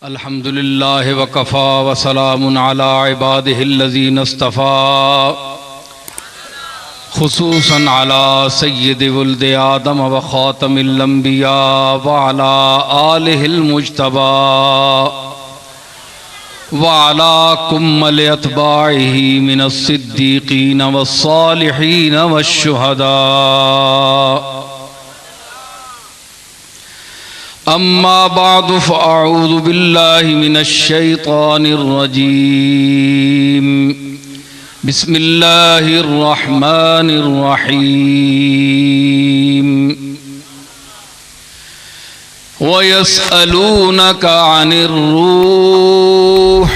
अल्हम्दुलिल्लाहि वकफ़ा वसलामुन अला इबादिहिल्लज़ीना इस्तफ़ा खुसूसन अला सय्यिदि वुल्दि आदम व ख़ातमिल अंबिया व अला आलिहिल मुज्तबा व अला कुम्मल अत्बाइहि मिनस सिद्दीक़ीन वस्सालिहीन वश्शुहदा। अम्मा बादु फ़अऊज़ु बिल्लाहि मिनश शैतानिर रजीम। बिस्मिल्लाहिर रहमानिर रहीम। वयस्अलूनका अनिर रूह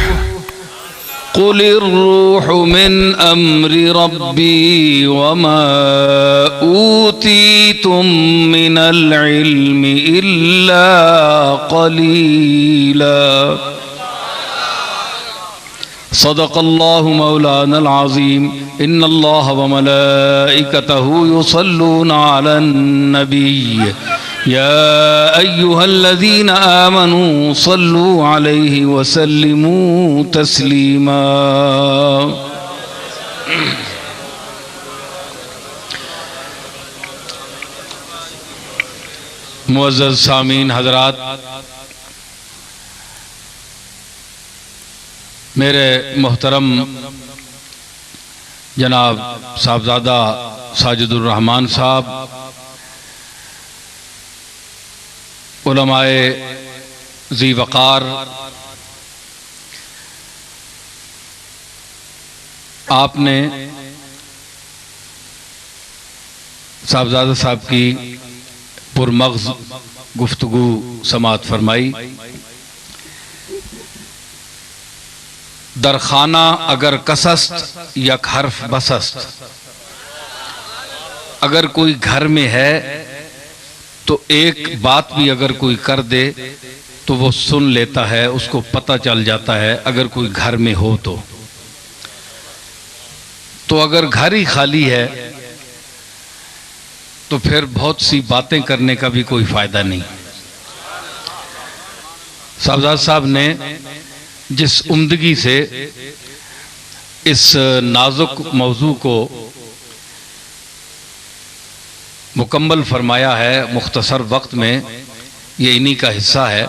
क़ुलिर रूहु मिन अम्रि रब्बी वमा ऊतीतुम मिनल इल्मि इल्ला क़लीला। सदक़ल्लाहु मौलानल अज़ीम। इन्नल्लाह व मलाइकतहु युसल्लूना अलन नबी या अय्युहल्लज़ीना आमनू सल्लू अलैहि वसल्लिमू तस्लीमा। मुअज़्ज़ज़ सामीन हज़रात, मेरे मोहतरम जनाब साहबजादा साजिदुर रहमान साहब, उलमाए ज़ी वक़ार, आपने साहबजादा साहब की पुरमग़ज़ गुफ्तगू समाअत फरमाई। दरखाना अगर कसस्त यक हर्फ बसस्त, अगर कोई घर में है तो एक बात भी अगर कोई कर दे तो वो सुन लेता है, उसको पता चल जाता है अगर कोई घर में हो तो अगर घर ही खाली है तो फिर बहुत सी बातें करने का भी कोई फायदा नहीं। साहबजादा साहब ने जिस उम्दगी से इस नाजुक मौजू को मुकम्मल फरमाया है मुख्तसर वक्त में, ये इन्हीं का हिस्सा है।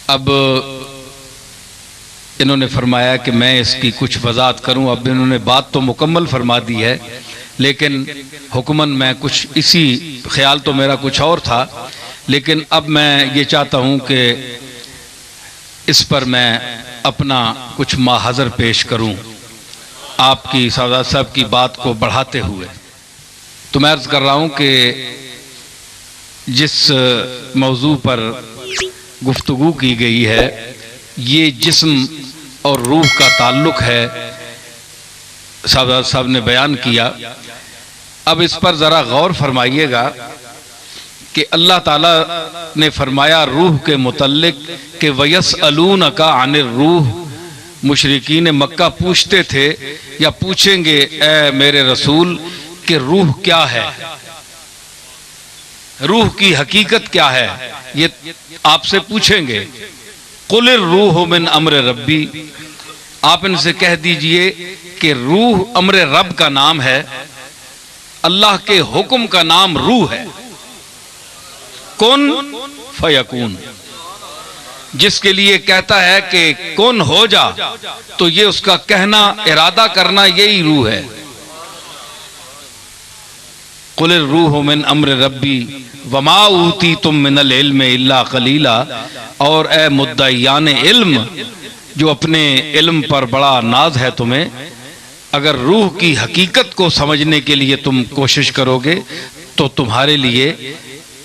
अब इन्होंने फरमाया कि मैं इसकी कुछ वजाहत करूं। अब इन्होंने बात तो मुकम्मल फरमा दी है, लेकिन हुक्मन मैं कुछ इसी ख्याल तो मेरा कुछ और था, लेकिन अब मैं ये चाहता हूं कि इस पर मैं अपना कुछ माहज़र पेश करूं आपकी साहबजादा साहब की बात को बढ़ाते हुए। तो मैं अर्ज़ कर रहा हूं कि जिस मौजू पर गुफ्तगू की गई है ये जिस्म और रूह का ताल्लुक़ है, साहबजादा साहब ने बयान किया। अब इस पर ज़रा गौर फरमाइएगा कि अल्लाह ताला ने फरमाया रूह के मुतल्लिक कि वयस्अलूनका अनिर रूह। मुशरिकीन मक्का पूछते थे या पूछेंगे ए मेरे रसूल कि रूह क्या है, रूह की हकीकत क्या है, ये आपसे पूछेंगे। कुलिर रूह मिन अम्र रब्बी, आप इनसे कह दीजिए कि रूह अम्र रब का नाम है, अल्लाह के हुक्म का नाम रूह है। कुन फयकून, जिसके लिए कहता है कि कुन हो जा, तो ये उसका कहना इरादा करना यही रूह है। कुलिर रूह मिन अम्र रब्बी वमा ऊतीतुम मिनल इल्म इल्ला कलीला। और ए मुद्दईयान इल्म, जो अपने इल्म पर बड़ा नाज है तुम्हें, अगर रूह की हकीकत को समझने के लिए तुम कोशिश करोगे तो तुम्हारे लिए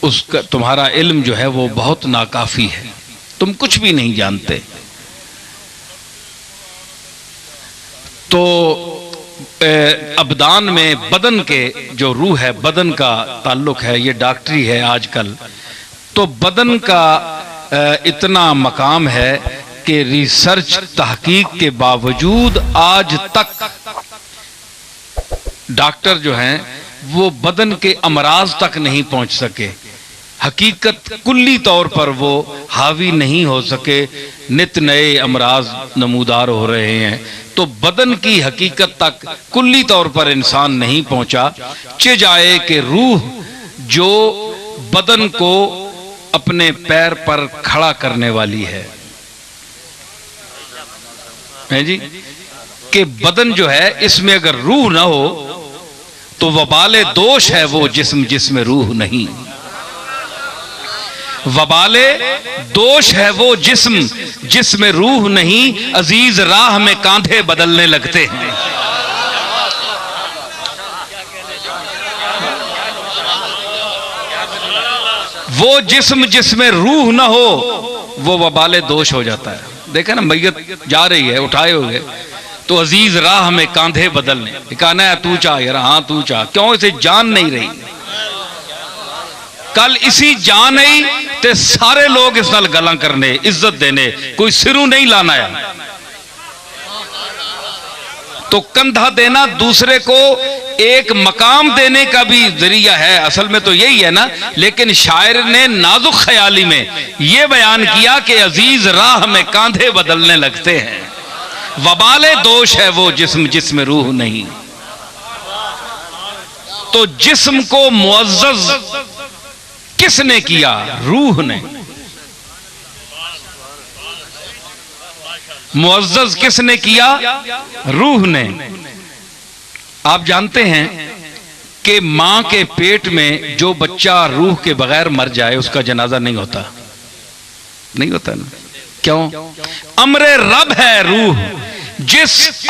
उसका तुम्हारा इल्म जो है वो बहुत नाकाफी है, तुम कुछ भी नहीं जानते। तो अबदान में बदन के जो रूह है, बदन का ताल्लुक है, ये डॉक्टरी है आजकल। तो बदन का इतना मकाम है कि रिसर्च तहकीक के बावजूद आज तक डॉक्टर जो हैं वो बदन के अमराज तक नहीं पहुंच सके। हकीकत कुल्ली तौर पर वो हावी नहीं हो सके, नित नए अमराज नमूदार हो रहे हैं, तो बदन की हकीकत तक कुल्ली तौर पर इंसान नहीं पहुंचा। चे जाए कि रूह जो बदन को अपने पैर पर खड़ा करने वाली है जी, कि बदन जो है इसमें अगर रूह ना हो तो वबाले दोष है वो जिस्म जिसमें रूह नहीं। वबाले दोष है वो जिस्म जिसमें रूह नहीं, अजीज राह में कांधे बदलने लगते हैं। वो जिस्म जिसमें रूह ना हो वो वबाले दोष हो जाता है। देखा ना, मैयत जा रही है उठाए हुए, तो अजीज राह में कांधे बदलने, कहना है तू चाह यार, हाँ तू चाह, क्यों इसे जान नहीं रही। कल इसी जान नहीं ते सारे लोग इस नाल गलां करने, इज्जत देने, कोई सिरू नहीं लाना है। तो कंधा देना दूसरे को एक मकाम देने का भी जरिया है, असल में तो यही है ना। लेकिन शायर ने नाजुक ख्याली में यह बयान किया कि अजीज राह में कांधे बदलने लगते हैं। वबाले दोष है वो जिस्म जिसमें रूह नहीं। तो जिस्म को मुअज़्ज़ज़ किसने किया? रूह ने। मुअज़्ज़ज़ किसने किया? रूह ने। आप जानते हैं कि मां के पेट में जो बच्चा रूह के बगैर मर जाए उसका जनाजा नहीं होता, नहीं होता ना। क्यों? अमरे रब है रूह। जिस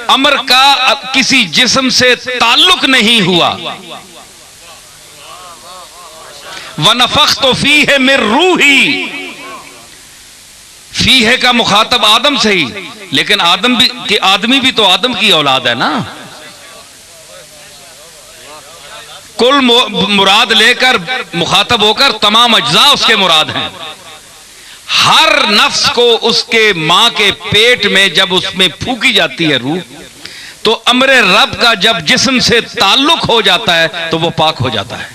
अमर का किसी जिस्म से ताल्लुक नहीं हुआ, वनफ़ख़्तु फ़ीहि मिन रूही, फीहे का मुखातब आदम से ही, लेकिन आदमी भी तो आदम की औलाद है ना। कुल मुराद लेकर मुखातब होकर तमाम अज्जा उसके मुराद हैं। हर नफ्स को उसके मां के पेट में जब उसमें फूकी जाती है रूह, तो अमरे रब का जब जिस्म से ताल्लुक हो जाता है तो वो पाक हो जाता है,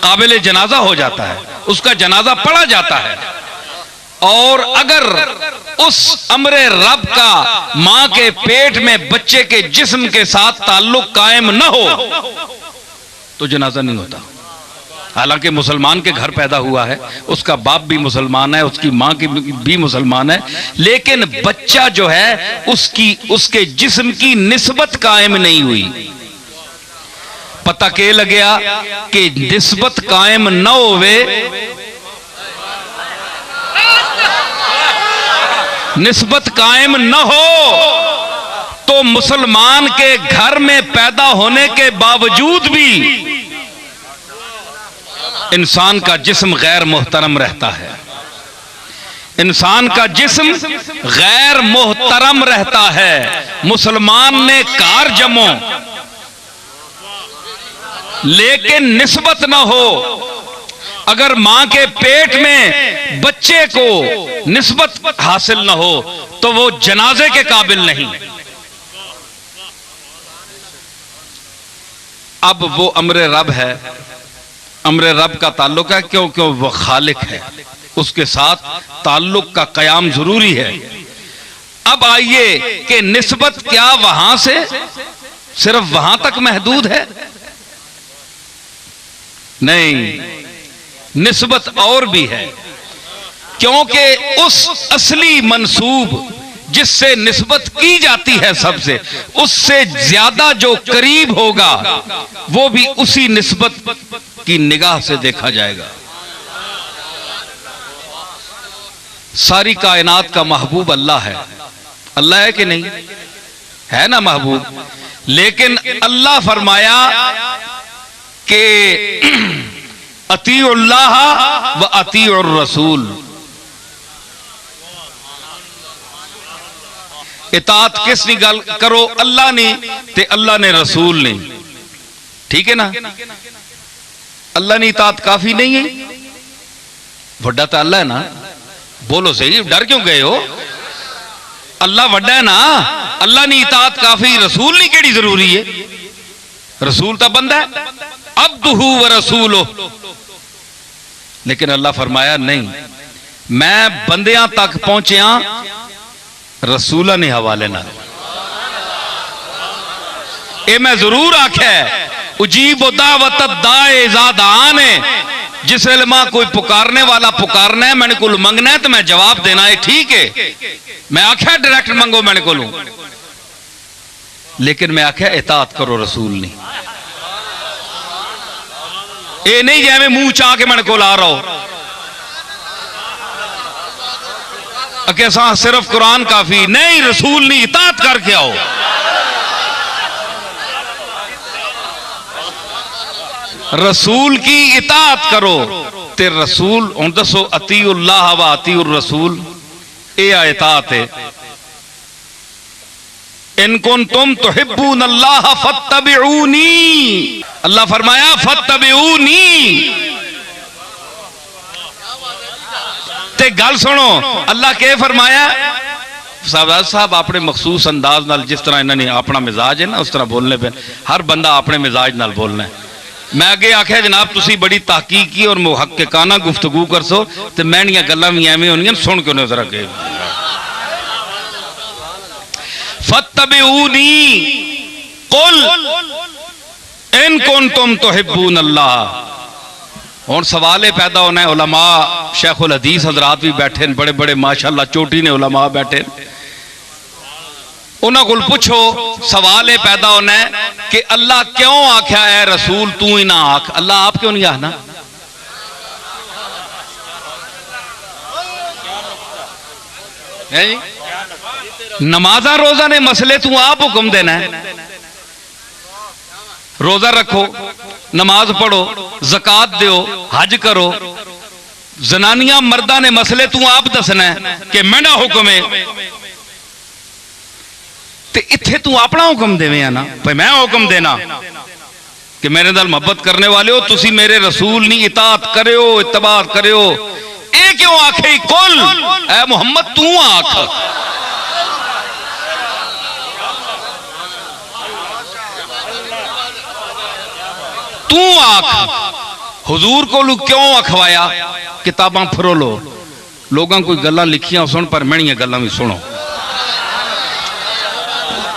काबिल जनाजा हो जाता है, उसका जनाजा पढ़ा जाता है। और अगर उस अमरे रब का मां के पेट में बच्चे के जिस्म के साथ ताल्लुक कायम न हो तो जनाजा नहीं होता। हालांकि मुसलमान के घर पैदा हुआ है, उसका बाप भी मुसलमान है, उसकी मां की भी मुसलमान है, लेकिन बच्चा जो है उसके जिस्म की निस्बत कायम नहीं हुई। पता के लग्या कि निस्बत कायम न होवे, निस्बत कायम न हो तो मुसलमान के घर में पैदा होने के बावजूद भी इंसान का जिस्म गैर मोहतरम रहता है। इंसान का जिस्म गैर मोहतरम रहता है। मुसलमान ने कार जमो लेकिन निस्बत न हो, अगर मां के पेट में बच्चे को निस्बत हासिल न हो तो वो जनाजे के काबिल नहीं। अब वो अमरे रब है, अमरे रब का ताल्लुक है, क्योंकि वो खालिक है, उसके साथ ताल्लुक का कयाम जरूरी है। अब आइए कि निस्बत क्या वहां से सिर्फ वहां तक महदूद है? नहीं, निस्बत और भी है, क्योंकि उस असली मंसूब जिससे निस्बत की जाती है सबसे, उससे ज्यादा जो करीब होगा वो भी उसी निस्बत की निगाह से देखा जाएगा। सारी कायनात का महबूब अल्लाह है। अल्लाह है कि नहीं? है ना महबूब। लेकिन अल्लाह फरमाया कि अतीउल्लाह व अतीउर रसूल, इताअत किसनी गल करो? अल्लाह ने ते अल्लाह ने रसूल ने। ठीक है ना? अल्लाह ने इताअत काफी नहीं है? वड्डा तो अल्लाह है ना। बोलो सही, डर क्यों गए हो? अल्लाह वड्डा है ना, अल्लाह ने इताअत काफी, रसूल नहीं केड़ी जरूरी है? रसूल तो बंदा है। अब्दुहु व रसूलुहु। लेकिन अल्लाह फरमाया नहीं, मैं बंदियां तक पहुंचिया रसूला ने हवाले ना। ये मैं जरूर आख्या उजीब दावत दाए ज़ादान है, जिस वेले मां कोई पुकारने वाला पुकारना है, मैंने को मंगना है तो मैं जवाब देना है, ठीक है। मैं आख्या डायरेक्ट मंगो मैंने को, लेकिन मैं आख्या इताअत करो रसूल नहीं। ये नहीं जैमें मुंह चाह के मैंने को ला रहा हो कि सिर्फ कुरान काफी नहीं, रसूल नहीं, इताअत करके आओ। रसूल की इताअत करो ते रसूल हुन दसो अतीउल्लाह व अतीउर रसूल, ये इताअत है। इन कुंतुम तुहिब्बूनल्लाह फत्तबिऊनी, अल्लाह फरमाया फत्तबिऊनी। ते गल सुनो, अल्लाह के फरमाया साहब साहब अपने मखसूस अंदाज नाल, जिस तरह इन्होंने अपना मिजाज है ना उस तरह बोलने पे, हर बंदा अपने मिजाज नाल बोलना है। मैं अगे आख्या जनाब तुसी बड़ी तहकीकी और मुहक्किकाना गुफ्तगू करसो ते मैनियां गल्लां भी एवें होनियां, सुन के उन्हें जरा के फत्तबिऊनी कुल इन कुंतुम तुहिब्बूनल्लाह। हुण सवाल पैदा होना है, उलमा शेखुल हदीस हजरात भी बैठे हैं, बड़े बड़े माशाअल्लाह चोटी ने उलमा बैठे, उन्होंने को पूछो। सवाल यह पैदा होना है कि अल्लाह क्यों आख्या है रसूल तू ही ना आख, अल्लाह आप क्यों नहीं आखना? है जी? नमाजा रोजा ने मसले तू आप हुक्म देना है, रोजा रखो, नमाज पढ़ो, जकात दो, हज करो। जनानियां मर्दा ने मसले तू आप दसना है कि मेरा हुक्म है, ते इत्थे तू अपना हुक्म देवे ना भाई मैं हुक्म देना कि मेरे नाल मोहब्बत करने वाले हो तुसी मेरे रसूल नहीं इताअत करो इत्तबा करो। ए क्यों आखे कुल ए मोहम्मद तू आख, तू आख। हुजूर को क्यों अखवाया? किताबां फरोलो, लोगों कोई गल्लां लिखियां सुन पर मैनियां गल्लां भी सुनो।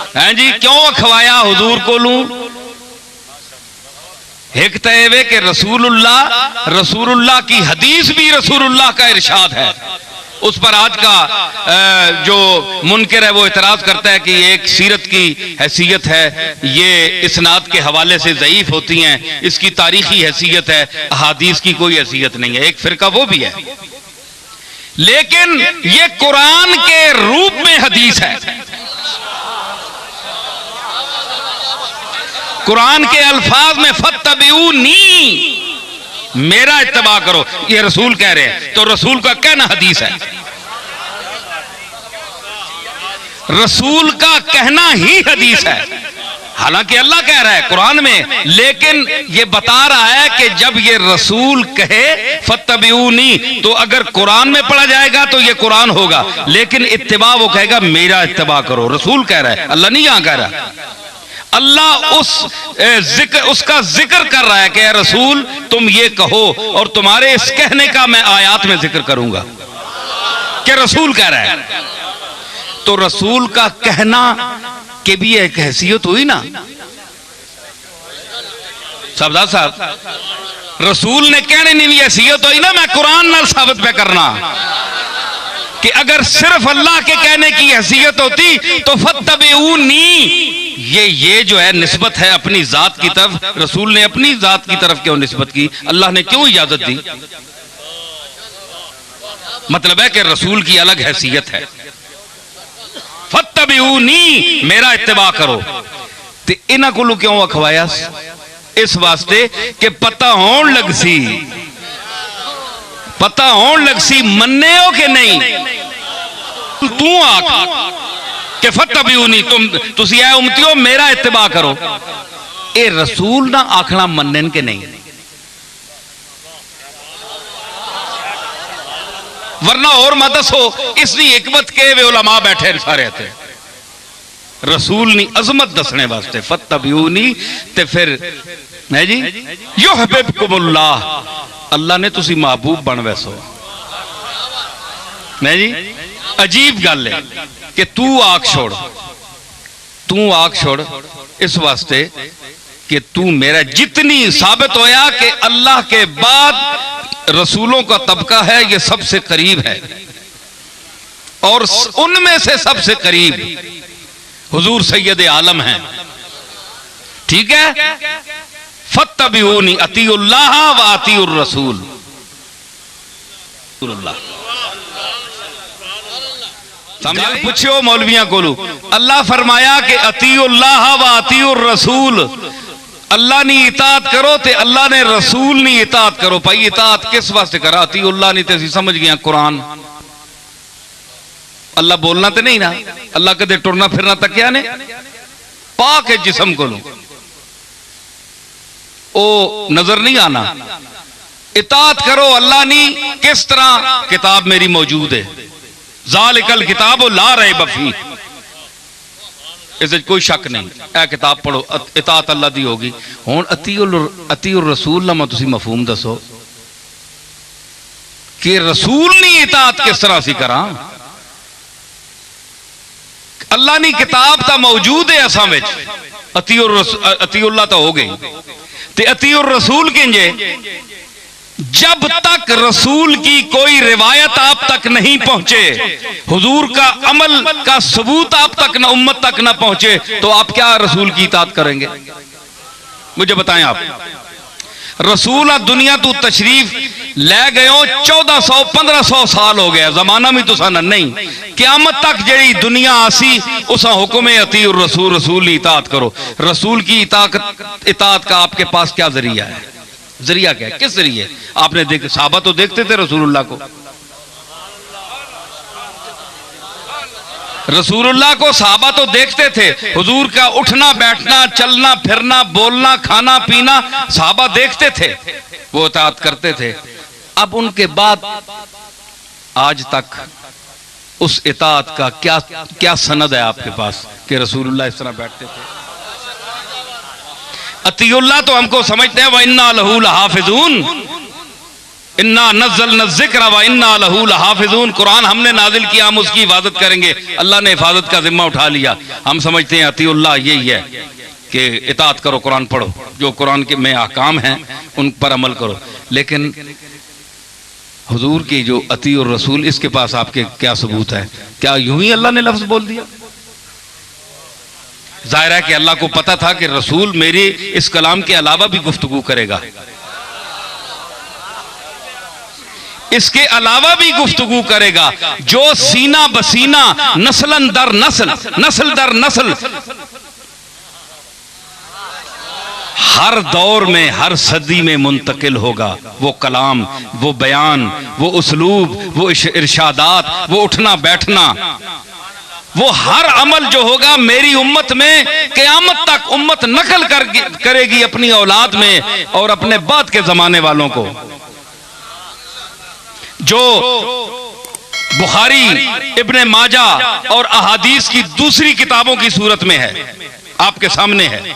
हैं जी क्यों अखवाया हुजूर को? एक तो ये कि रसूलुल्लाह की हदीस भी रसूलुल्लाह का इरशाद है, उस पर आज का जो मुनकर है वो इतराज करता है कि एक सीरत की हैसियत है, ये इसनाद के हवाले से ज़ईफ होती हैं, इसकी तारीखी हैसियत है, अहादीस की कोई हैसियत नहीं है। एक फिरका वो भी है, लेकिन ये कुरान के रूप में हदीस है। कुरान के अल्फाज में फत्तबिऊनी, मेरा इत्तबा करो, ये रसूल कह रहे हैं, तो रसूल का कहना हदीस है, रसूल का कहना ही हदीस है। हालांकि अल्लाह कह रहा है कुरान में, लेकिन ये बता रहा है कि जब ये रसूल कहे फत्तबिऊनी तो अगर कुरान में पढ़ा जाएगा तो ये कुरान होगा, लेकिन इत्तिबा वो कहेगा मेरा इत्तिबा करो। रसूल कह रहा है, अल्लाह नहीं यहां कह रहा। अल्लाह उसका जिक्र कर रहा है कि रसूल तुम ये कहो, और तुम्हारे इस कहने का मैं आयात में जिक्र करूंगा कि रसूल कह रहा है। तो रसूल का कहना के भी एक हैसियत हुई ना सरदार साहब, रसूल ने कहने नहीं भी हैसियत हुई ना। मैं कुरान नाल साबित पे करना कि अगर सिर्फ अल्लाह के कहने की हैसियत होती तो फत्तबिऊनी, ये जो है निस्बत है अपनी जात की तरफ, रसूल ने अपनी जात की तरफ क्यों निस्बत की? अल्लाह ने क्यों इजाजत दी? मतलब है कि रसूल की अलग हैसियत है। फत्तबिऊनी, मेरा इत्तिबा करो। ते इन्हां कोलों क्यों अखवाया? इस वास्ते कि पता होन लग सी, पता होन लग सी मन्ने हो कि नहीं। तू आख कि फत्तबिऊनी, तुसी ऐ उम्मतियो मेरा इत्तिबा करो। ए रसूल ना आखना मन्नन के नहीं, वरना और मत दसो इसकी हिकमत के वे उलमा बैठे सारे थे। रसूल नी अजमत दसने वास्ते फत्तबिऊनी, ते फिर है जी, युहिब्बुकुमुल्लाह, अल्लाह ने तुसी महबूब बन वैसो। नहीं जी, अजीब गल है कि तू आग छोड़, तू आग छोड़ इस वास्ते कि तू मेरा, जितनी साबित होया कि अल्लाह के बाद रसूलों का तबका है ये सबसे करीब है, और उनमें से सबसे करीब हुजूर सैयद आलम हैं। ठीक है, फत्तबिऊनी अतीउल्लाह व अतीउर रसूल। पूछो मौलवियां को, अल्लाह फरमाया कि अतीउल्लाह व अतीउर रसूल, अल्लाह नी इताअत करो ते अल्लाह ने रसूल नी इताअत करो। भाई इताअत किस वास्ते करा? अतीउल्लाह नी ते समझ गया कुरान, अल्लाह बोलना तो नहीं ना, अल्लाह कदे टुरना फिरना तक क्या ने पाक है जिस्म को ओ नजर नहीं आना। इताअत करो अल्लाह नी, किस तरह? किताब मेरी मौजूद है, ज़ालिकल किताब ला रैब फीह, इस कोई शक नहीं, ए किताब पढ़ो, इताअत अल्लाह दी होगी। हुण अतीउर रसूल ला मैं तुसी मफहूम दसो कि रसूल नी इताअत किस तरह सी करा? अल्लाह नी किताब तो मौजूद है असां विच, अतीउल्लाह तो हो गई, ते अतीउर रसूल किंजे? जब तक रसूल की कोई रिवायत आप तक नहीं पहुंचे, हुजूर का अमल का सबूत आप तक ना, उम्मत तक ना पहुंचे, तो आप क्या रसूल की इताअत करेंगे? मुझे बताएं आप। रसूल दुनिया तू तशरीफ ले गए 1400-1500 साल हो गया, जमाना भी तुसा नहीं, क़यामत तक जेड़ी दुनिया आसी उसा हुक्म अतीउर रसूल, रसूल इताअत करो। रसूल की इताअत का आपके पास क्या जरिया है? जरिया क्या है? किस जरिए? आपने देख, साहबा तो देखते थे रसूलुल्लाह को, रसूलुल्लाह को साहबा तो देखते थे, हुजूर का उठना बैठना, चलना फिरना, बोलना, खाना पीना साहबा देखते थे, वो इताअत करते थे। अब उनके बाद आज तक उस इताअत का क्या क्या सनद है आपके पास कि रसूलुल्लाह इस तरह बैठते थे? अतीउल्लाह तो हमको समझते हैं, व इन्ना लहू लहाफिजून, इन्ना नज़्ज़लना ज़िक्र व इन्ना लहू लहाफिजून, कुरान हमने नाजिल किया, हम उसकी हिफाजत करेंगे, अल्लाह ने हिफाजत का जिम्मा उठा लिया। हम समझते हैं अतीउल्लाह यही है कि इताअत करो, कुरान पढ़ो, जो कुरान के में अहकाम हैं उन पर अमल करो। लेकिन हुजूर की जो अतीउर रसूल, इसके पास आपके क्या सबूत है? क्या यूं ही अल्लाह ने लफ्ज बोल दिया? जाहिर है कि अल्लाह को पता था कि रसूल मेरे इस कलाम के अलावा भी गुफ्तगू करेगा, इसके अलावा भी गुफ्तगू करेगा, जो सीना बसीना, नस्लन दर नस्ल, नस्ल दर नस्ल, हर दौर में, हर सदी में मुंतकिल होगा। वो कलाम, वो बयान, वो उसलूब, वो इरशादात, वो उठना बैठना, वो हर अमल जो होगा मेरी उम्मत में क़यामत तक उम्मत नकल करेगी अपनी औलाद में और अपने बाद के जमाने वालों को। जो बुखारी, इब्ने माजा और अहादीस की दूसरी किताबों की सूरत में है, आपके सामने है।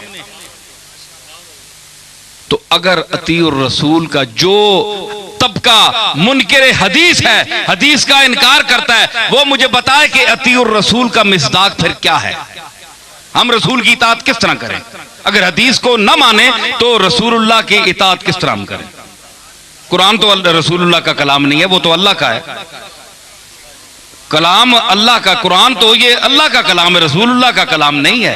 तो अगर अतीउर रसूल का जो तबका मुनकिर हदीस है, हदीस का इनकार करता है, वो मुझे बताए कि अतीउर रसूल का मिसदाक फिर क्या है? हम रसूल की इताअत किस तरह करें? अगर हदीस को न माने तो रसूलुल्लाह की इताअत किस तरह हम करें? कुरान तो रसूलुल्लाह का कलाम नहीं है, वो तो अल्लाह का है, कलाम अल्लाह का, कुरान तो ये अल्लाह का कलाम है, रसूलुल्लाह का कलाम नहीं है।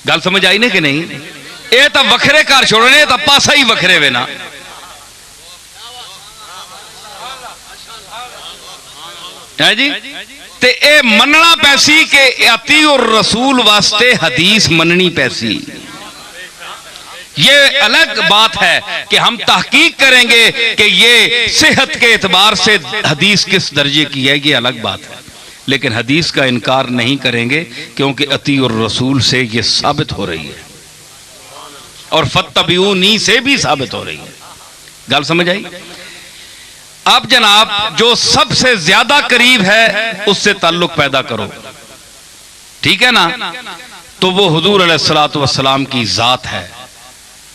गल समझ आई ने कि नहीं? ये तो वखरे घर छोड़ने, तो पासा ही वखरे वे ना। है जी, ते ए मनना पैसी के अतीउर रसूल वास्ते हदीस मननी पैसी। ये अलग बात है कि हम तहकीक करेंगे कि ये सेहत के एतबार से हदीस किस दर्जे की है, ये अलग बात है, लेकिन हदीस का इनकार नहीं करेंगे क्योंकि अतीउर रसूल से ये साबित हो रही है और फत्तबिऊनी से भी साबित हो रही है। गल समझ आई? अब जनाब जो सबसे ज्यादा करीब है उससे ताल्लुक पैदा करो, ठीक है ना? तो वो हुजूर अलैहिस्सलातु वस्सलाम की जात है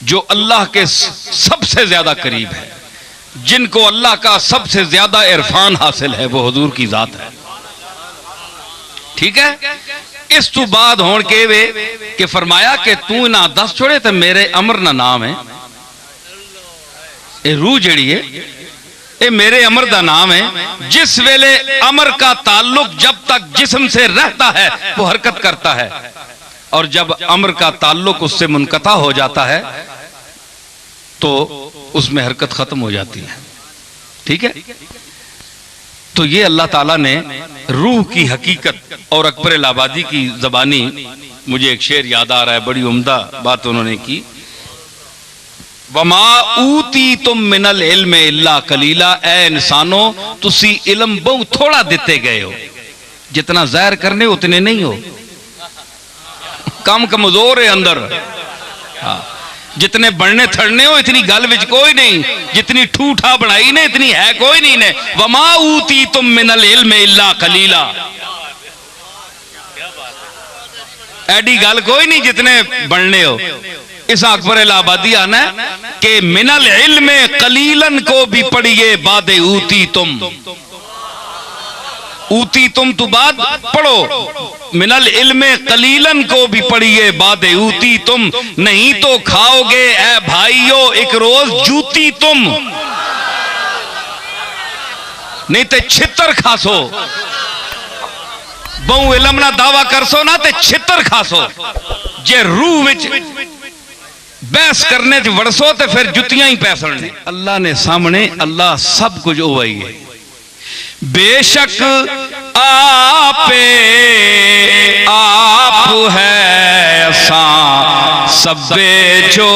जो अल्लाह के सबसे ज्यादा करीब है, जिनको अल्लाह का सबसे ज्यादा इरफान हासिल है, वो हुजूर की जात है। ठीक है। इस तू बाद होने के वे कि फरमाया कि तू ना दस छोड़े तो मेरे अमर ना नाम है, ये रूह जड़ी है ये मेरे अमर का नाम है। जिस वेले अमर का ताल्लुक जब तक जिस्म से रहता है वो हरकत करता है, और जब अमर का ताल्लुक उससे मुनकता हो जाता है तो उसमें हरकत खत्म हो जाती है। ठीक है। तो ये अल्लाह ताला ने रूह की हकीकत, और अकबर इलाहाबादी की जबानी मुझे एक शेर याद आ रहा है, बड़ी उम्दा बात उन्होंने की। वमा ऊती तुम मिनल इल्म इल्ला कलीला, ए इंसानो तुसी इल्म बहु थोड़ा देते गए हो, जितना ज़ाहिर करने उतने नहीं हो, कम कमजोर है अंदर। हाँ, जितने बनने थड़ने हो इतनी गल विच कोई नहीं, जितनी ठूठा बनाई ने इतनी है कोई नहीं ने। वमा ऊती तुम मिनल इल्म इल्ला कलीला, ऐडी गल कोई नहीं जितने बनने हो। इस अकबर इलाहाबादी आना कि मिनल इल्म कलीलन को भी पढ़िए बाद ऊती तुम, ऊती तुम तो बाद पढ़ो, मिनल इल्म कलीलन को भी पढ़िए बाद ऊती तुम, नहीं तो खाओगे ए भाइयों एक रोज जूती तुम, नहीं तो छितर खासो। बहु इल्म ना दावा करसो ना ते छितर खासो। जे रूह विच बहस करने च वड़सो तो फिर जुतियां ही पैसने। अल्लाह ने सामने अल्लाह सब कुछ ओवाई है। बेशक आपे आप है सा सबे जो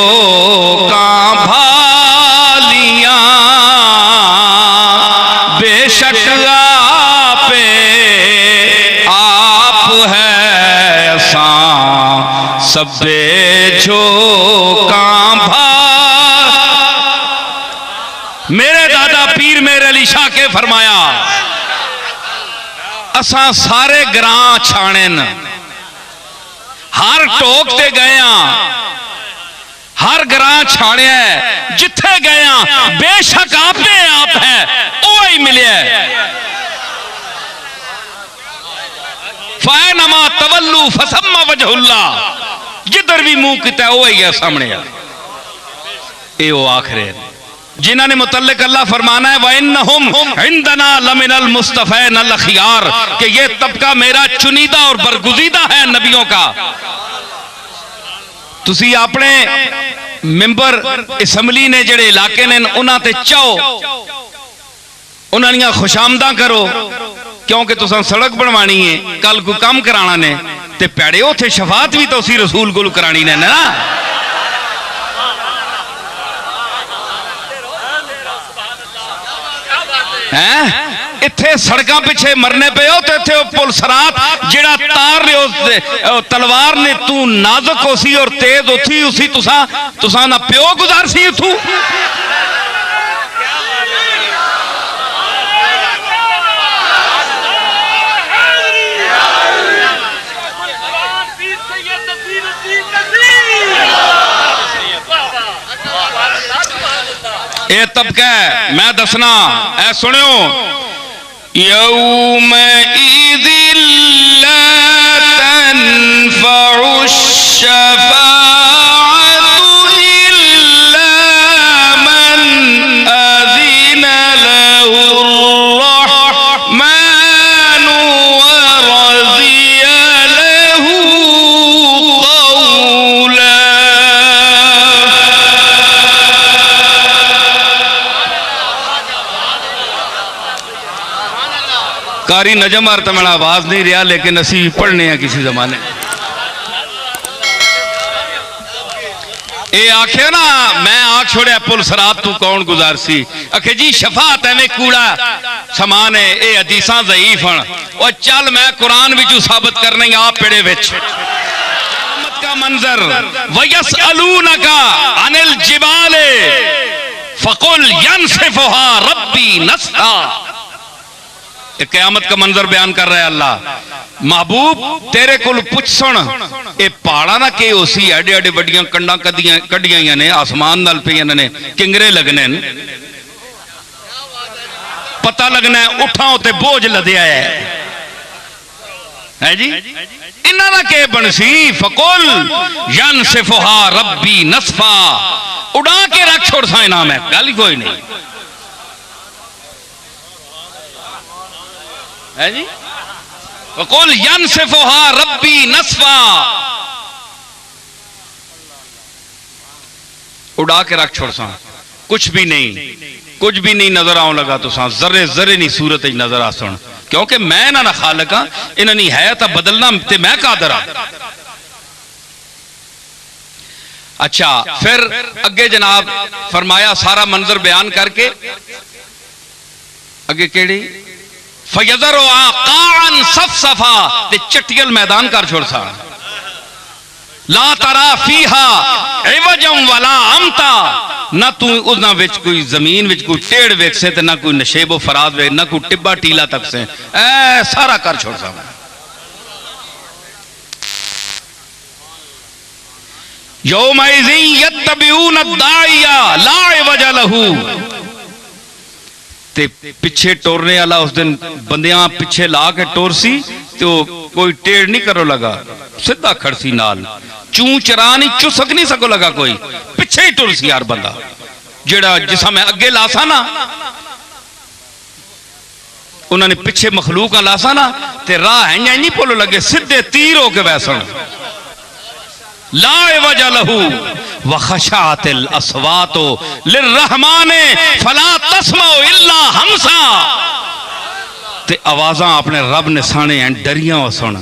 का भालियां, बेशक आपे आप है सा सबे जो का मेरे दादा पीर मेरे अली शाह के फरमाया, असा सारे ग्रां छाने न, हर टोक ते गए, हर ग्रां छाने, जिथे गए बेशक आपे आप है वो ही मिले। फ़ैनमा तवल्लु फसम्मा वजहुल्लाह, जिधर भी मुंह किता वो ही है सामने। ये वो आखिर जिन्हों ने मुतल्लिक अल्लाह फरमाना है वइन्नहुम इंदना लमिनल मुस्तफ़ैन अल खियार, कि ये तबका मेरा चुनीदा और बरगुजीदा है नबियों का। तुसी अपने मेंबर असम्बली ने जेड़े इलाके ने उन्हां ते चाहो, उन्हां दियां खुशामदा करो, क्योंकि तुसां सड़क बनवानी है, कल कोई काम कराना ने, ते पैड़े उथे शफात भी तो उसी रसूल कोल करानी ने ना। इत्थे सड़कों पिछे मरने पे हो तो इत्थे पुल सरात जेड़ा तार रहे तलवार ने तू नाजुक हो सी और तेज उठी उसी तुसा ना प्यो गुजार सी उठू। ये तबका है, मैं दसना ऐ सुनियो, यौम इज़िल ला तनफ़उ शफ़ाअतु इल्ला मन अज़िन लहुर्रहमानु व रज़िया लहू क़ौला। कारी नजम और तो मेरा आवाज नहीं रहा, लेकिन असी पढ़ने हैं किसी जमाने। ये आखे ना मैं आख छोड़िया पुल सरात तू कौन गुजार सी, आखे जी शफात एवं कूड़ा समान है, ये हदीसां ज़ईफ हन। और चल मैं कुरान विचू साबित करने आप पेड़े विच का मंजर वयसअलूनका अनिल जिबाले फकुल यनसिफुहा रब्बी नस्फा। क़यामत का मंजर बयान कर रहा है अल्लाह। महबूब तेरे को पुछ सुन, ये पहाड़ा ना के उसी एडे एडे वड्डियां कंडा कड्डियां ने आसमान नाल पे ने किंगरे लगने पता लगना है उठा उते बोझ लदया है जी। इन्हां के बनसी फकुल यनसिफुहा रब्बी नसफा, उड़ा के रख छोड़ सा इनाम है, गल ही कोई नहीं है जी। फकुल यनसिफुहा रब्बी नसफा, उड़ा के रख छोड़ सा, कुछ भी नहीं नजर आने लगा तो सा जर्रे जर्रे नहीं सूरत नजर आ सुन, क्योंकि मैं ना खालिक हाँ, इन्हें नहीं है तो बदलना ते मैं कादर हाँ। अच्छा फिर अगे जनाब फरमाया सारा मंजर बयान करके अगे केड़ी फयजर आकान सफसफा ते चटियल मैदान कर छोड़ सा, ला तरा फीहा इवजम वला अमता, ना तू उस विच कोई जमीन विच कोई टेढ़ वेख से ते ना कोई नशेबो फराद वे, ना कोई टिब्बा टीला तक से, ऐ सारा कर छोड़ सा। यौमइज़िन यत्तबिऊन अद-दाइया ला इवज लहू, ते पिछे टोरने वाला उस दिन बंदियां पिछे ला के टोरसी तो कोई टेढ़ नहीं करो लगा, सीधा खड़सी नाल, चू चरा नहीं चुसक नहीं सको लगा, कोई पिछे ही टुरसी यार बंदा जेड़ा जिसा मैं अगे लासा ना, उन्होंने पिछे मखलूक लासा ना ते राह है नहीं भुल लगे, सीधे तीर होके वैसन ला वजह लहू व खशातिल अस्वातो लिर्रहमाने फला तस्माउ इल्ला हमसा, ते आवाज़ां अपने रब ने साने हैं डरियां हो सुन,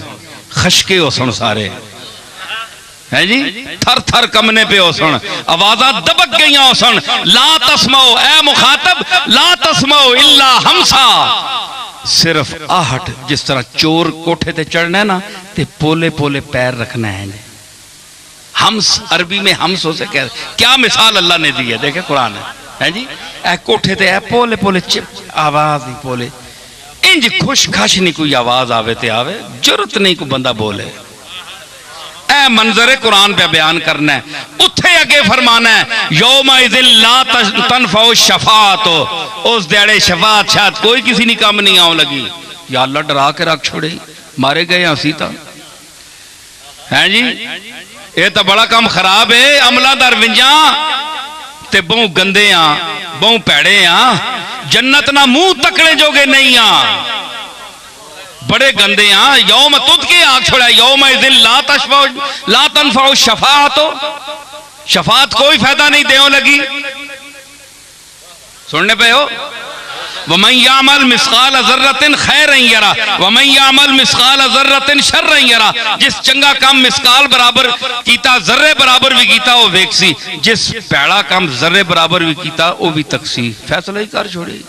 खशके हो सुन सारे है जी, थर थर कमने पे हो सुन, आवाज़ां दबक गई हो सुन, ला तस्माउ ए मुखातब ला तस्माउ इल्ला हमसा, सिर्फ आहट, जिस तरह चोर कोठे ते चढ़ना है ना ते पोले पोले पैर रखना है। हम्स अरबी में हम्स हो सके, क्या मिसाल अल्लाह ने दी है, देखे कुरान है जी, ए कोठे ते पोले पोले चिप आवाज नहीं पोले, इंज खुश खश नहीं कोई आवाज आवे ते आवे, जरूरत नहीं कोई बंदा बोले, ए मंजरे कुरान पे बयान करना है। उथे अगे फरमाना है यौमइज़िन ला तनफ़उ शफ़ाअत, उस दिहाड़े शफात शायद कोई किसी ने काम नहीं आने लगी। या अल्लाह डरा के रख छोड़े, मारे गए असी तो है जी, ये तो बड़ा काम खराब है, अमलादार विंजा ते बहु गंदे आ बहु भैड़े आ, जन्नत ना मुंह तकने जोगे नहीं आ, बड़े गंदे आ। यौम तुद के आग छोड़ा, यौमइज़िन ला तनफ़उ शफ़ाअत, शफात कोई फायदा नहीं देने लगी, सुनने पे हो। वमन यामल मिस्काल ज़र्रतिन खैरन यरा वमन यामल मिस्काल ज़र्रतिन शर्रन यरा, जिस चंगा काम मिस्काल बराबर कीता जर्रे बराबर भी कीता वो वेखसी, जिस भैड़ा काम जर्रे बराबर भी कीता वो भी तकसी, फैसला ही कर छोड़े।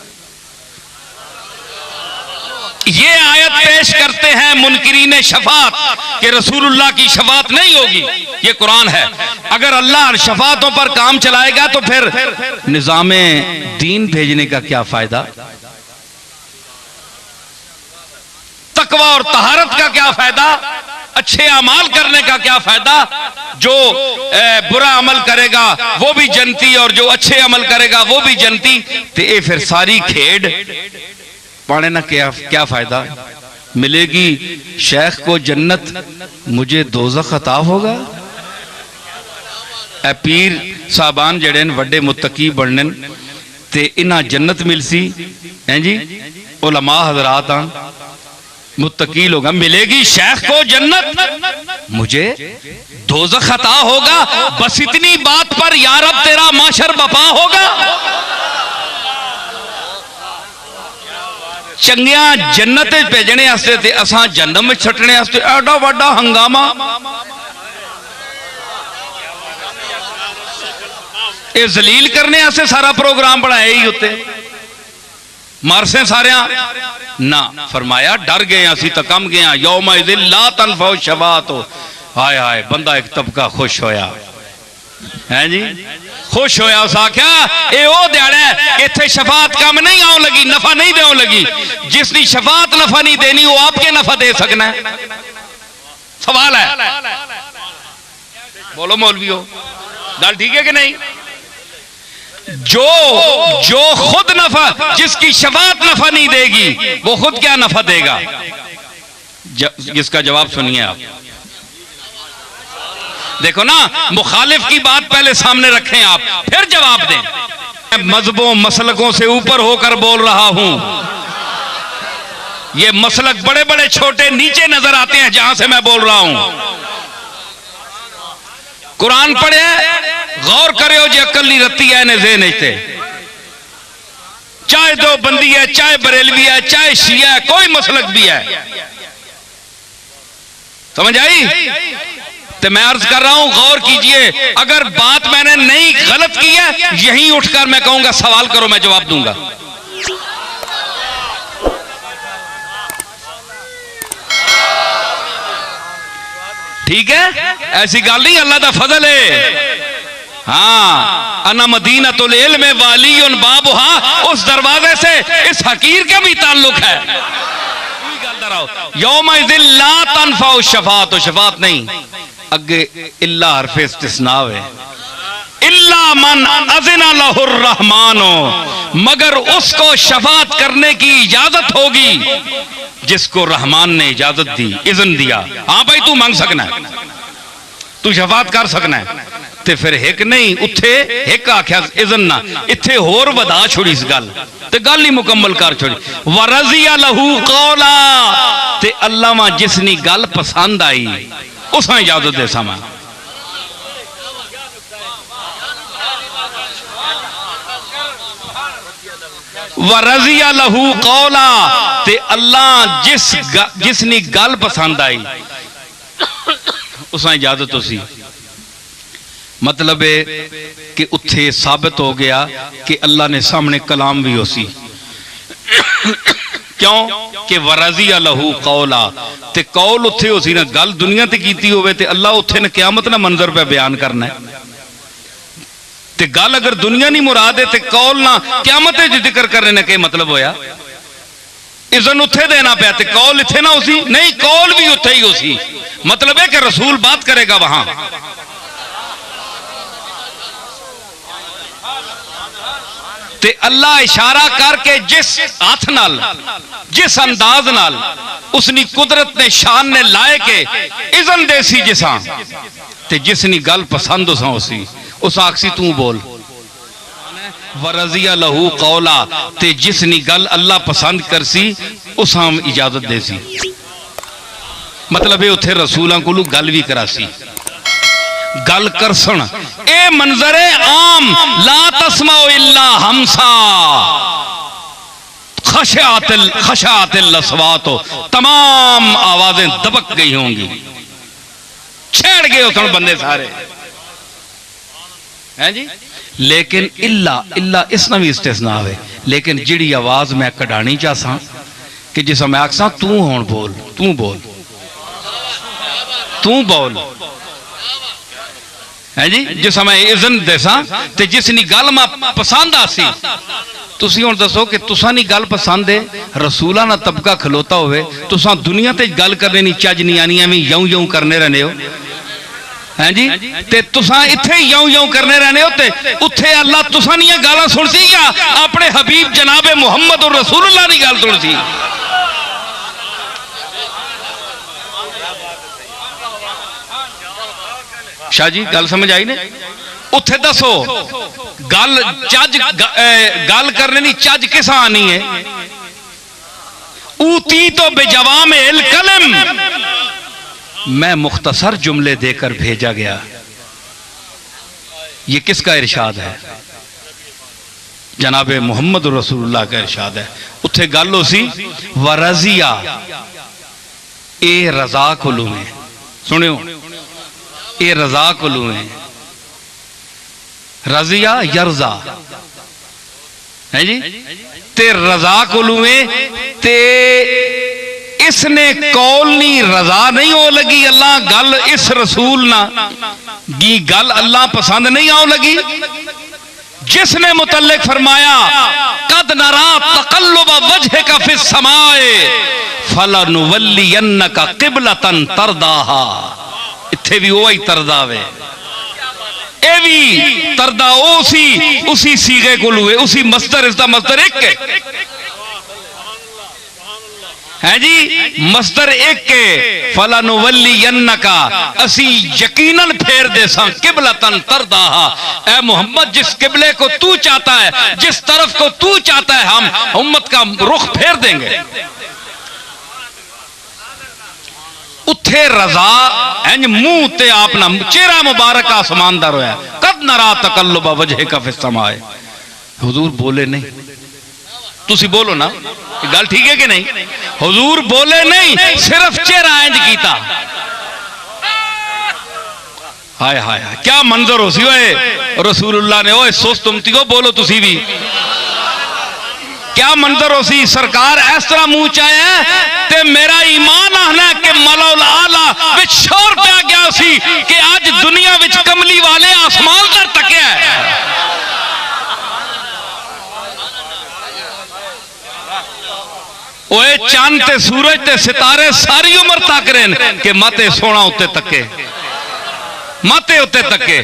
ये आयत पेश करते हैं मुनकिरीन शफात कि रसूलुल्लाह की शफात नहीं होगी, ये कुरान है। अगर अल्लाह शफातों पर काम चलाएगा तो फिर निजामे दीन भेजने का क्या फायदा, तकवा और तहारत का क्या फायदा, अच्छे अमाल करने का क्या फायदा। जो बुरा अमल करेगा वो भी जन्नती और जो अच्छे अमल करेगा वो भी जन्नती, तो ये फिर सारी खेड पाने ना क्या फायदा। मिलेगी शेख को जन्नत, मुझे दोज़ख अता होगा। ए पीर साहबान जड़े वड्डे मुत्तकी बनने ते इन्हां जन्नत मिलसी हैं जी, उलमा हजरात मुत्तकी लोग, मिलेगी शेख को जन्नत, मुझे दोज़ख अता होगा। बस इतनी बात पर या रब तेरा माशर बपा होगा। चंगिया जन्नत भेजने वास्ते ते असां जन्नत में छटने वास्ते एडा वड्डा हंगामा, ये जलील करने वास्ते सारा प्रोग्राम बनाया ही उत्ते मारसे सारिया ना। फरमाया डर गए असी तो कम गए। यौमइज़िन ला तनफ़उ शफ़ाअत, हाय हाय बंदा एक तबका खुश होया, है जी खुश होया, उस आख्या ये वो दिहाड़ा है इत्थे शफात काम नहीं आने लगी, नफा नहीं देने लगी। जिसकी शफात नफा नहीं देनी वो आपके नफा दे सकना है? सवाल है, बोलो मौलवियो, गल ठीक है कि नहीं? जो खुद नफा, जिसकी शफात नफा नहीं देगी वो खुद क्या नफा देगा? इसका जवाब सुनिए आप। देखो ना, मुखालिफ की बात पहले सामने रखें आप, फिर जवाब दें। मैं मजहबों मसलकों से ऊपर होकर बोल रहा हूं। ये मसलक बड़े बड़े छोटे नीचे नजर आते हैं जहां से मैं बोल रहा हूं। कुरान पढ़े, गौर करो जी, अकल नहीं रत्ती है ने ज़हन इत्ते, चाहे दो बंदी है, चाहे बरेलवी है, चाहे शिया है, कोई मसलक भी है। समझ आई? तो मैं अर्ज कर रहा हूं, गौर कीजिए। अगर बात मैंने नहीं गलत की है, यहीं उठकर मैं कहूंगा सवाल करो, मैं जवाब दूंगा। ठीक है, ऐसी गल नहीं, अल्लाह दा फजल है। हाँ, अना मदीनतुल इल्म वालियुन बाबुहा, उस दरवाजे से इस हकीर का भी ताल्लुक है। यौमइज़िन ला तनफ़उ शफ़ाअत, शफ़ाअत नहीं, अगे इल्ला हरफ़े इस्तिस्ना है, इल्ला मन अज़िना लहुर रहमानो, मगर उसको शफ़ाअत करने की इजाजत होगी जिसको रहमान ने इजाजत दी, इज़्न दिया। हाँ भाई तू मांग सकना है, तू शफ़ाअत कर सकना है। ते फिर एक नहीं उत्थे एक आख्या इज़्न ना, इत्थे होर वधा छोड़ी इस गल, ते गल ही मुकम्मल कर छोड़ी। वरज़िया लहू कौला, ते अल्लाह जिसनी गल पसंद आई उसा इजाजत दे समा। वरज़िया लहू कौला, ते अल्लाह जिसनी गल पसंद आई उसा इजाजत उसी। मतलब है कि उत्थे साबित हो गया कि अल्लाह ने सामने कलाम भी उसी। क्यों कि वरज़िया लहू कौला, ते कौल उत्थे उसी ना, गल दुनिया ते कीती होवे ते अल्लाह उत्थे ने क़यामत ना मंजर पे बयान करना है। ते गल अगर दुनिया नहीं मुराद है ते कौल ना क़यामत च जिक्र करने ने क्या मतलब होया? इज़्न उत्थे देना पाया ते कौल इत्थे ना उसी नहीं, कौल भी उत्थे ही उसी। मतलब है कि रसूल बात करेगा वहां। ते अल्लाह इशारा करके जिस हाथ नाल, जिस अंदाज नाल उसनी कुदरत ने शान ने लाए के इज़्न देसी जिसा, ते जिसनी गल पसंद उसा उसी, उस आखसी तू बोल। वरज़िया लहू कौला, ते जिसनी गल अल्लाह पसंद करसी उस हम इजाजत देसी। मतलब है उत्थे रसूलों को गल भी करासी, गल करसन। ए मंजरे आम, ला तस्माओ इल्ला हमसा, खशातिल अस्वातो, तमाम आवाजें दबक गई होंगी, छेड़ गए होते बंदे सारे, हैं जी। लेकिन इल्ला इसना भी इस्तिस्ना है। लेकिन जिहड़ी आवाज मैं कढ़ानी चाहसा कि जिस मैं आखसा तू होण बोल, तू बोल, तू बोल, है जी। जिस मैं इज़्न देसा ते जिसनी गल मैं पसंद आसी, तुसी हुण दसो कि तुसा नी गल पसंद है, रसूला ना तबका खलोता होवे, तुसा दुनिया ते गल करने नी चज नहीं आनी, एवं यऊं यऊं करने रहने हो, हैं जी। ते तुसा इत्थे यऊं यऊं करने रहने हो, ते उत्थे अल्लाह तुसा नी गालां सुनसी या अपने हबीब जनाबे मुहम्मद और रसूलुल्लाह दी गल सुनसी? शाह जी गल समझ आई ने? उत्थे दसो गल चज गल करने नी चज किस आनी है? ऊती तो बेजवामिल कलम, मैं मुख्तसर जुमले देकर भेजा गया। ये किसका इरशाद है? जनाबे मोहम्मद रसूलुल्लाह का इरशाद है। उत्थे गल उसी वरज़िया, ए रजा कोलू में, सुनियो ए रजा कोलू में, रजिया यरजा, है जी। ते रजा कोलू में ते इसने कौल नहीं रजा नहीं हो लगी अल्लाह गल इस रसूल ना गी गल अल्लाह पसंद नहीं आओ लगी, जिसने मुतल्लिक फरमाया कद नरा तकल्लुब वजहिका फिस समाए फलनुवल्लियन्नका क़िबलतन तरदाहा, इत्थे भी वही तरदा वे, ए भी तरदा उसी सीगे को हुए, उसी मस्दर, इसका मस्दर एक है जी, मस्दर एक के फलनुवल्लियन्नका असी यकीनन फेर दे सा क़िबलतन तरदाहा, ए मोहम्मद जिस किबले को तू चाहता है, जिस तरफ को तू चाहता है, हम उम्मत का रुख फेर देंगे। उथे रजा इंज मुंह ते आपना चेहरा मुबारक आसमान दा रोया, कद नरा तकल्लुब वजहिका फिस समाए। हुजूर बोले नहीं, तुसी बोलो ना, गल ठीक है कि नहीं? हुजूर बोले नहीं, सिर्फ चेहरा इंज कीता। हाय हाय हाय क्या मंजर हो सी ओए रसूलुल्लाह ने, ओए सुस्त उम्मतियो बोलो तुसी भी, क्या मंजर हो सी। सरकार इस तरह मुंह चाया ते मेरा ईमान आना कि मलौल आला विच शोर पै गया सी कि आज दुनिया विच कमली वाले आसमान तर तकिया है। ओए चांद ते सूरज ते सितारे सारी उम्र तक रहे कि माते सोना उत्ते तके, माते उत्ते तके।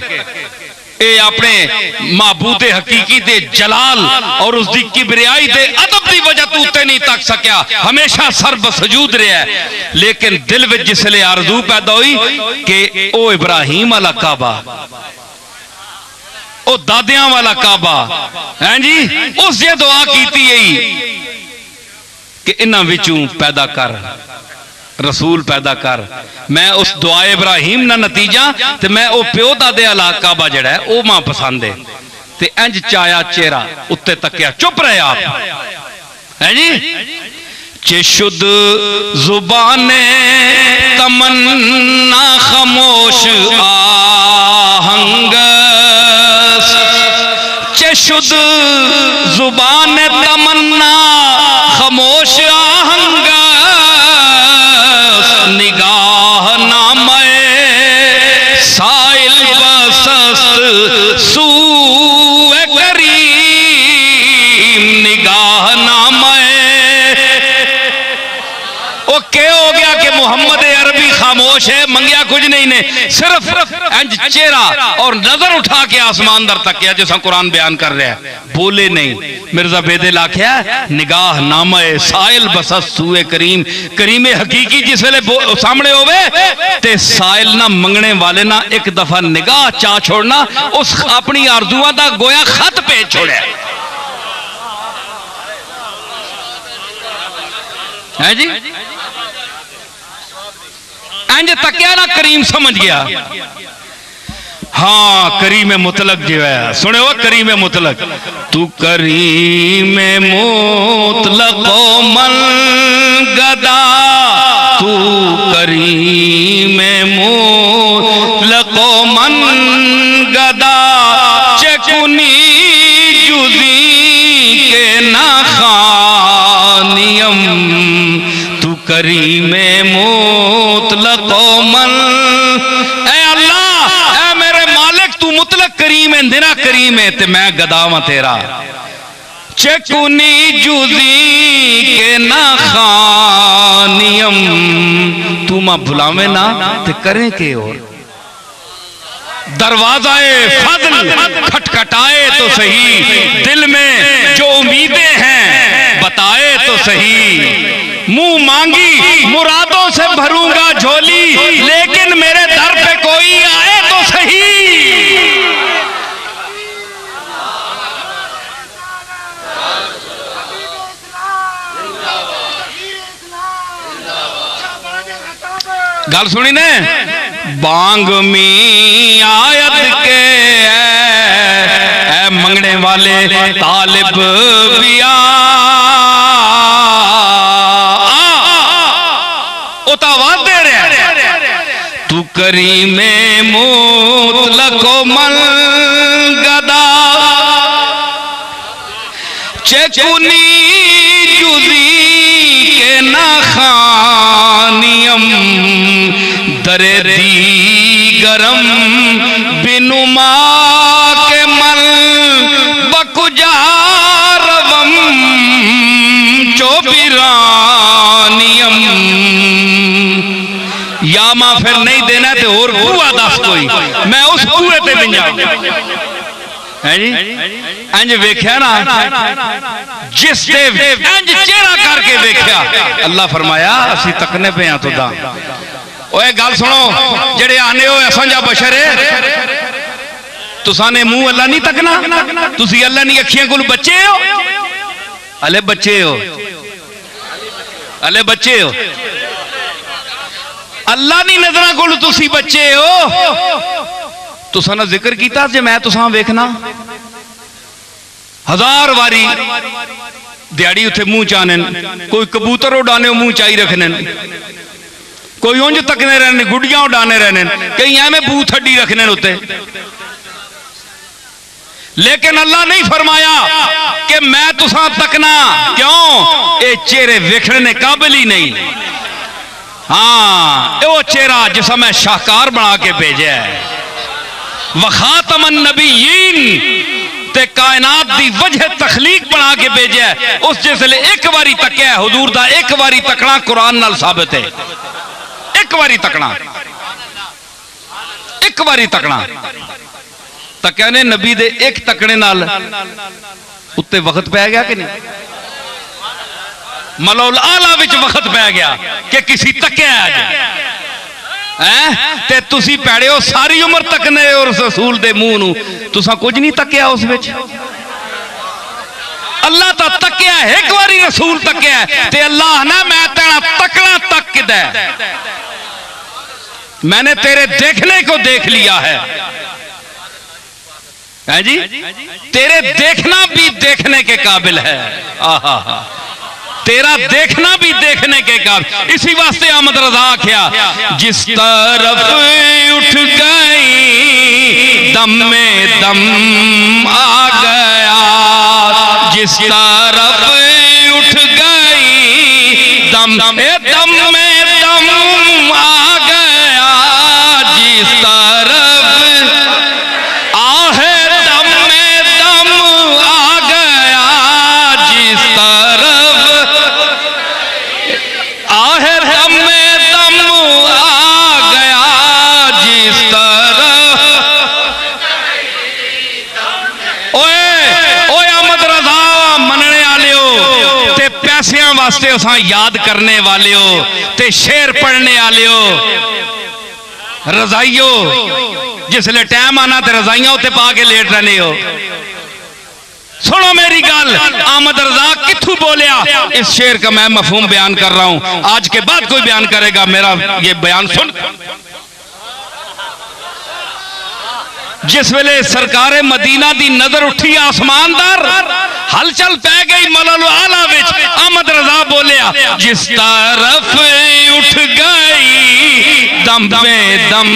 ए अपने महबूदे हकीकी दे जलाल और उसकी किबरियाई दे अदब की वजह तू उत्ते नहीं तक सकिया, हमेशा सर बसजूद रहा है। लेकिन दिल में जिसले आरजू पैदा हुई कि ओ इब्राहिम वाला काबा, ओ दादियां वाला काबा है जी, उस जे दुआ की कि इन्हां विचों पैदा कर रसूल पैदा कर। मैं उस दुआ इब्राहिम ना नतीजा ते मैं ओ प्यो दादे वाला काबा जड़ा है ओ मां पसंद है ते इंज चाया चेहरा उत्ते तकिया, चुप रहे आप है जी। चेशुद जुबाने तमन्ना खामोश आहंग, चेशुद जुबाने तमन्ना खामोश आहंग, निगाह नामे साइल बसस्त सूए करीम, निगाह नामे। ओ क्या हो गया कि मोहम्मद अरबी खामोश है, मंगिया कुछ नहीं ने, सिर्फ इंज चेहरा और नजर उठा के आसमान दर तक किया जैसा कुरान बयान कर रहा है, बोले नहीं। मिर्जा बेदिल आख्या निगाह नामे साइल बसस सूए करीम, करीमे हकीकी जिसले सामने होवे ते साइल ना मंगने वाले ना एक दफा निगाह चा छोड़ना, उस अपनी आरजुआ दा गोया खत भेज छोड़े है जी। इंज तकिया ना करीम समझ गया, हाँ करीम मुतलक जो है, सुने वो करीम मुतलक, तू करीम मुतलक मन गदा, तू करीम मुतलक मन गदा, चकुनी जुदी के ना खानियम, तू करीम मुतलक मन। ए अल्लाह ए मेरे मालिक तू मुतलक करीम है, इंदिना करीम है ते मैं गदावा तेरा, चकुनी जुदी के ना खानियम, तू मां बुलावे ना ते करें के और। दरवाज़ाए फज़ल खटखटाए तो सही, दिल में जो उम्मीदें हैं बताए तो सही, मुंह मांगी मुरादों से भरूंगा झोली, लेकिन मेरे दर पे कोई आए तो सही। गल सुनी ने, बांग मी आयत के है मंगने वाले तालिब बिया, उता आवाज दे रहे, तू करीमे मुतलको मन गदा, चकुनी जुजी के ना खानियम दरे दीगरम बिनुमा के मल बकुजारवम चोबिरानियम। या मां फिर नहीं देना तो और कुआ दस कोई, मैं उस कुएं ते बन जाऊं। है जी इंज वेख्या ना जिस दे इंज चेहरा करके वेख्या, अल्लाह फरमाया असी तकने पे हां तुदा। ओए गल सुनो, जेड़े आने हो समझा बशर है, तुसा ने मुंह अल्लाह नहीं तकना, तुसी अल्लाह नी अखियां कोल बच्चे हो, अले बच्चे हो, अले बच्चे हो, अल्लाह नी नजर कोल तुसी बच्चे हो। तुसा ना जिक्र किया जे मैं तुसा वेखना, हजार वारी दिहाड़ी उत्थे मुंह चाने, कोई कबूतर उड़ाने मुंह चाई रखने, कोई उंज तकने रहने, गुड़ियां उड़ाने रहने, कई एवं बूथ हड्डी रखने उत्ते। लेकिन अल्लाह नहीं फरमाया कि मैं तुसा तकना, क्यों? ये चेहरे वेखने काबिल ही नहीं। हाँ वो चेहरा जिस मैं शाहकार बना के भेजा है, वखातमन नबीयीन ते कायनात दी वजह तखलीक बना के भेजा है, उस जिसले एक बारी तकया है हुजूर दा, एक बारी तकना कुरान नाल साबित है। एक बारी तकना, एक बारी तकना, तकया ने नबी दे एक तकने नाल उत्ते वक्त पै गया कि नहीं? मलौल आला विच वक्त पै गया कि किसी तकया ते तुसी पैड़े हो सारी उम्र तकने और रसूल दे मुंह नू, तुसा कुछ नहीं तकया उस विच। अल्लाह तो तकया एक बारी रसूल तकया ते अल्लाह ना मैं तेरा तकना तक किदा, मैंने तेरे देखने को देख लिया है जी, तेरे देखना भी देखने के काबिल है। आहा, तेरा देखना भी देखने के काबिल। इसी वास्ते अहमद रजा आख्या, जिस तरफ उठ गई दम में दम आ गया, जिस तरफ उठ गई दम में दम आ गया, जिस तरफ वास्ते उसा याद करने वाले हो ते शेर पढ़ने वाले हो, रजाइयो जिसले टाइम आना ते रजाइयां उत्ते पा के लेट रहने हो। सुनो मेरी गल, अहमद रजा किथू बोलिया, इस शेर का मैं मफहूम बयान कर रहा हूं, आज के बाद कोई बयान करेगा मेरा ये बयान सुन। जिस वेले सरकारे मदीना दी नजर उठी आसमान दर, हलचल पै गई मलल आला विच, अहमद रजा बोलिया, जिस तरफ उठ गई दम में दम,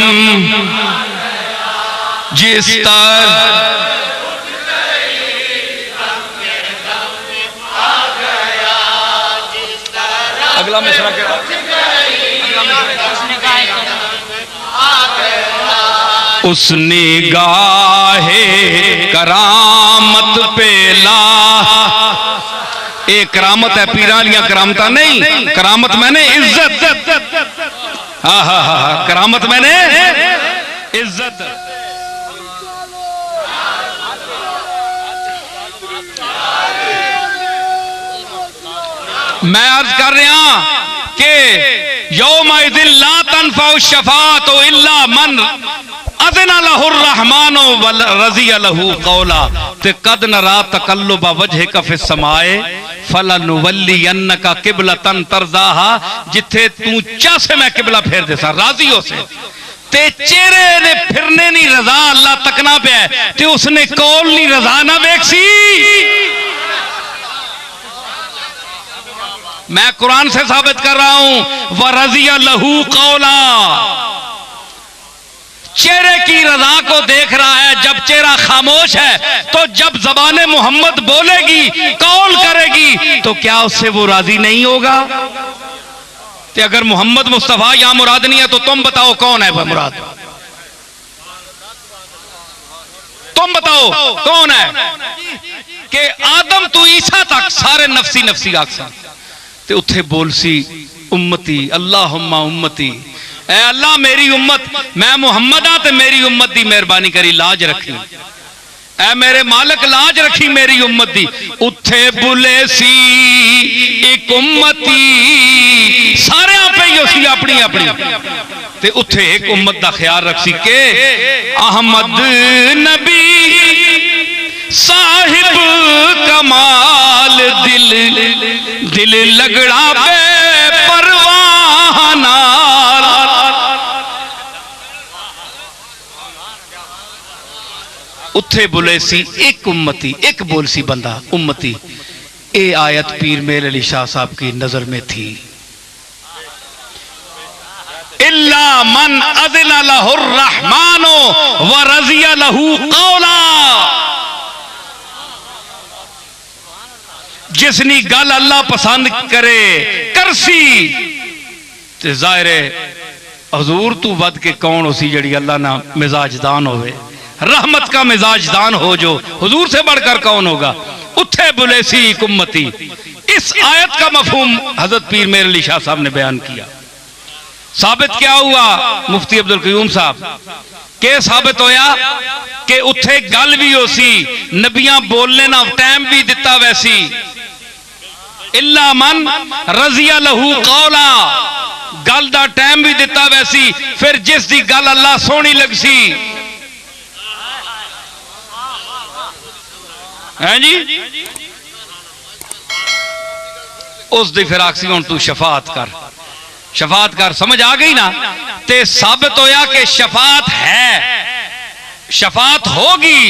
जिस तरफ अगला मिसरा क्या? उस निगाहे करामत पे ला, एक करामत है पीरां वालियां करामत नहीं, करामत मैंने इज्जत। हाँ हाँ हाँ, करामत मैंने इज्जत। मैं अर्ज कर रहा कि यौमइज़िन ला तनफ़उ शफ़ाअत इल्ला मन अज़ना लहु रहमानो व रज़िया लहु क़ौला, ते कद नरा तक़ल्लुब वजहिका फ़िस समाए फलनुवल्लियन्नका क़िबलतन तरज़ाहा, जिथे तू चाहे मैं किबला फेर देसा, राजी हो से ते चेहरे ने फिरने नहीं रजा अल्लाह तकना पे ते उसने कौल नहीं रजा ना वेखसी। मैं कुरान से साबित कर रहा हूं, व रज़िया लहू कौला, चेहरे की रजा को देख रहा है। जब चेहरा खामोश है तो जब ज़बाने मोहम्मद बोलेगी, कौल करेगी, तो क्या उससे वो राजी नहीं होगा? तो अगर मोहम्मद मुस्तफा या मुराद नहीं है तो तुम बताओ कौन है वह मुराद? तुम बताओ कौन है? कि आदम तो ईसा तक सारे नफसी नफसी आखसा ते उथे बोल सी उम्मती अल्लाहुम्मा उम्मती, ऐ अल्लाह मेरी उम्मत, मैं मुहम्मद हाँ ते मेरी उम्मत दी मेहरबानी करी, लाज रखी, ऐ मेरे मालक लाज रखी मेरी उम्मत दी। उथे बुले सी एक उम्मती, सारे पे ही उसी अपनी अपनी ते उथे एक उम्मत दा ख्याल रख सी के अहमद नबी साहिब कमाल दिल दिल लगड़ा बे परवाना। उथे बोले सी एक उम्मती, एक बोल सी बंदा उम्मती। ए आयत पीर मेर अली शाह साहब की नजर में थी। इल्ला मन अज़िना लहुर रहमानो व रज़िया लहू कौला, जिसनी गल अल्लाह पसंद करे करसी ते ज़ाहिर हजूर तू वध के कौन उसी जड़ी अल्लाह ना मिजाजदान होवे, रहमत का मिजाजदान हो जो हुजूर से बढ़कर कौन होगा। उठे बुले सी उम्मती। इस आयत का मफहूम हजरत पीर मेर अली शाह साहब ने बयान किया। साबित क्या हुआ? मुफ्ती अब्दुल क़य्यूम साहब के साबित होया कि उठे गल भी हो सी, नबियां बोलने ना टाइम भी दिता वैसी। इल्ला मन रज़िया लहू कौला, गल दा टाइम भी दिता वैसी। फिर जिस दी गल अल्लाह सोहनी लग सी है जी, उस दी फिर आखसी हुण तू शफात कर, शफात कर। समझ आ गई ना? ते साबित होया कि शफात है, शफात होगी।